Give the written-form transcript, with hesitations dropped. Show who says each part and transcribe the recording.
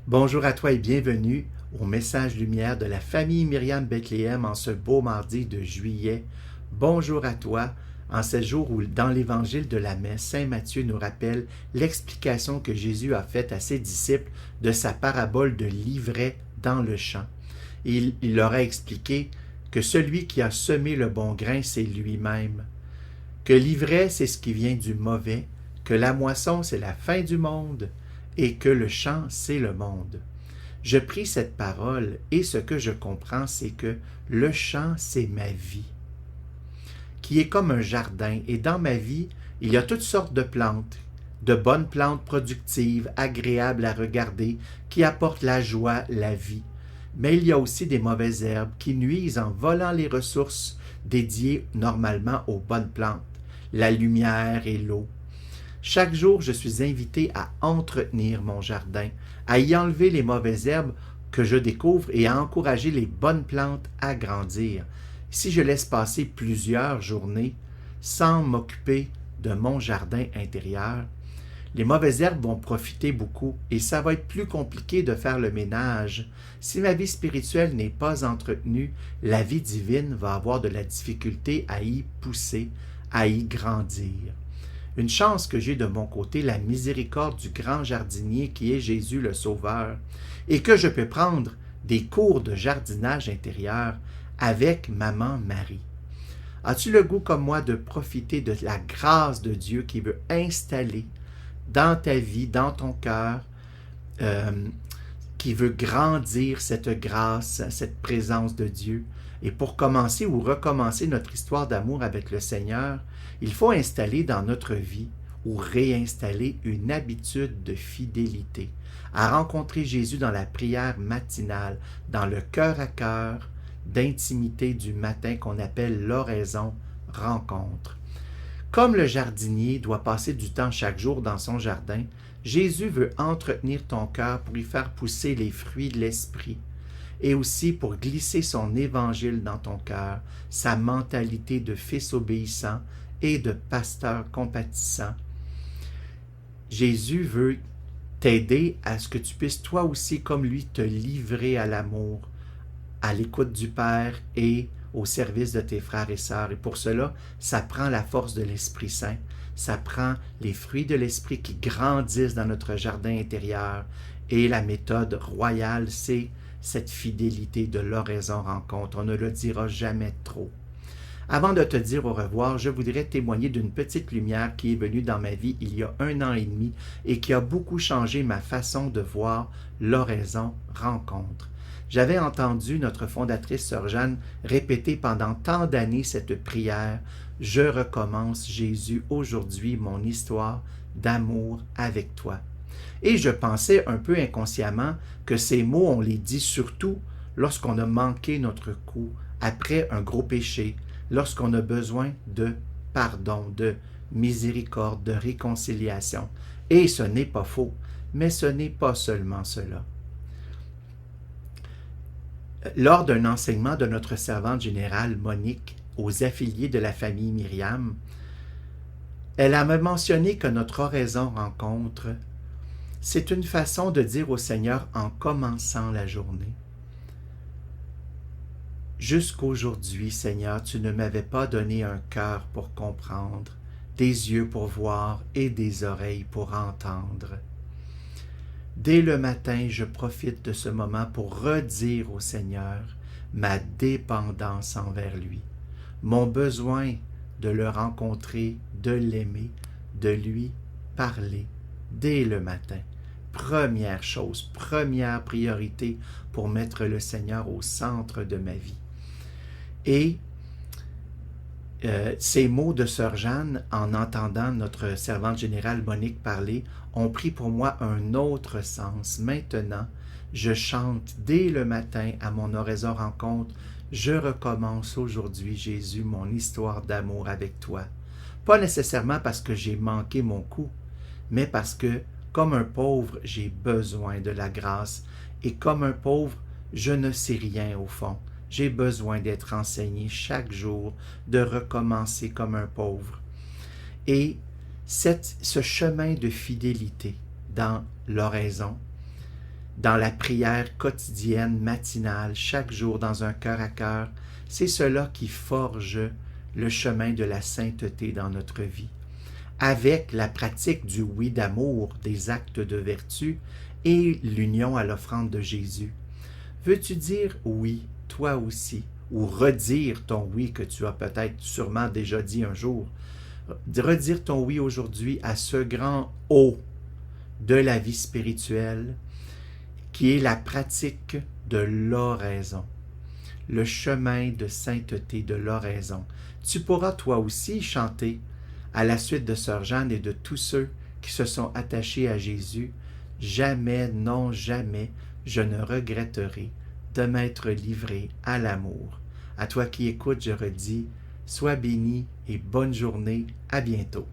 Speaker 1: Bonjour à toi et bienvenue au message lumière de la famille Myriam Bethléem en ce beau mardi de juillet. Bonjour à toi en ce jour où dans l'évangile de la messe, Saint Matthieu nous rappelle l'explication que Jésus a faite à ses disciples de sa parabole de l'ivraie dans le champ. Il leur a expliqué que celui qui a semé le bon grain, c'est lui-même, que l'ivraie, c'est ce qui vient du mauvais, que la moisson, c'est la fin du monde, et que le champ, c'est le monde. Je prie cette parole et ce que je comprends, c'est que le champ, c'est ma vie, qui est comme un jardin. Et dans ma vie, il y a toutes sortes de plantes, de bonnes plantes productives, agréables à regarder, qui apportent la joie, la vie. Mais il y a aussi des mauvaises herbes qui nuisent en volant les ressources dédiées normalement aux bonnes plantes, la lumière et l'eau. Chaque jour, je suis invité à entretenir mon jardin, à y enlever les mauvaises herbes que je découvre et à encourager les bonnes plantes à grandir. Si je laisse passer plusieurs journées sans m'occuper de mon jardin intérieur, les mauvaises herbes vont profiter beaucoup et ça va être plus compliqué de faire le ménage. Si ma vie spirituelle n'est pas entretenue, la vie divine va avoir de la difficulté à y pousser, à y grandir. Une chance que j'ai de mon côté la miséricorde du grand jardinier qui est Jésus le Sauveur et que je peux prendre des cours de jardinage intérieur avec maman Marie. As-tu le goût comme moi de profiter de la grâce de Dieu qui veut installer dans ta vie, dans ton cœur, qui veut grandir cette grâce, cette présence de Dieu? Et pour commencer ou recommencer notre histoire d'amour avec le Seigneur, il faut installer dans notre vie ou réinstaller une habitude de fidélité, à rencontrer Jésus dans la prière matinale, dans le cœur à cœur d'intimité du matin qu'on appelle l'oraison rencontre. Comme le jardinier doit passer du temps chaque jour dans son jardin, Jésus veut entretenir ton cœur pour y faire pousser les fruits de l'esprit et aussi pour glisser son évangile dans ton cœur, sa mentalité de fils obéissant et de pasteur compatissant. Jésus veut t'aider à ce que tu puisses toi aussi, comme lui, te livrer à l'amour, à l'écoute du Père et au service de tes frères et sœurs. Et pour cela, ça prend la force de l'Esprit Saint. Ça prend les fruits de l'Esprit qui grandissent dans notre jardin intérieur. Et la méthode royale, c'est cette fidélité de l'oraison rencontre. On ne le dira jamais trop. Avant de te dire au revoir, je voudrais témoigner d'une petite lumière qui est venue dans ma vie il y a 1 an et demi et qui a beaucoup changé ma façon de voir l'oraison rencontre. J'avais entendu notre fondatrice Sœur Jeanne répéter pendant tant d'années cette prière « Je recommence, Jésus, aujourd'hui mon histoire d'amour avec toi ». Et je pensais un peu inconsciemment que ces mots, on les dit surtout lorsqu'on a manqué notre coup, après un gros péché, lorsqu'on a besoin de pardon, de miséricorde, de réconciliation. Et ce n'est pas faux, mais ce n'est pas seulement cela. Lors d'un enseignement de notre servante générale Monique aux affiliés de la famille Myriam, elle a mentionné que notre oraison rencontre, c'est une façon de dire au Seigneur en commençant la journée. Jusqu'aujourd'hui, Seigneur, tu ne m'avais pas donné un cœur pour comprendre, des yeux pour voir et des oreilles pour entendre. Dès le matin, je profite de ce moment pour redire au Seigneur ma dépendance envers lui, mon besoin de le rencontrer, de l'aimer, de lui parler dès le matin. Première chose, première priorité pour mettre le Seigneur au centre de ma vie. Et ces mots de Sœur Jeanne, en entendant notre servante générale Monique parler, ont pris pour moi un autre sens. Maintenant, je chante dès le matin à mon oraison rencontre, « Je recommence aujourd'hui, Jésus, mon histoire d'amour avec toi. » Pas nécessairement parce que j'ai manqué mon coup, mais parce que, comme un pauvre, j'ai besoin de la grâce. Et comme un pauvre, je ne sais rien au fond. J'ai besoin d'être enseigné chaque jour, de recommencer comme un pauvre. Et ce chemin de fidélité dans l'oraison dans la prière quotidienne, matinale, chaque jour dans un cœur à cœur, c'est cela qui forge le chemin de la sainteté dans notre vie. Avec la pratique du oui d'amour, des actes de vertu et l'union à l'offrande de Jésus. Veux-tu dire oui, toi aussi, ou redire ton oui que tu as peut-être sûrement déjà dit un jour? Redire ton oui aujourd'hui à ce grand O de la vie spirituelle qui est la pratique de l'oraison, le chemin de sainteté de l'oraison. Tu pourras toi aussi chanter à la suite de Sœur Jeanne et de tous ceux qui se sont attachés à Jésus. Jamais, non jamais, je ne regretterai de m'être livré à l'amour. À toi qui écoutes, je redis, sois béni et bonne journée, à bientôt.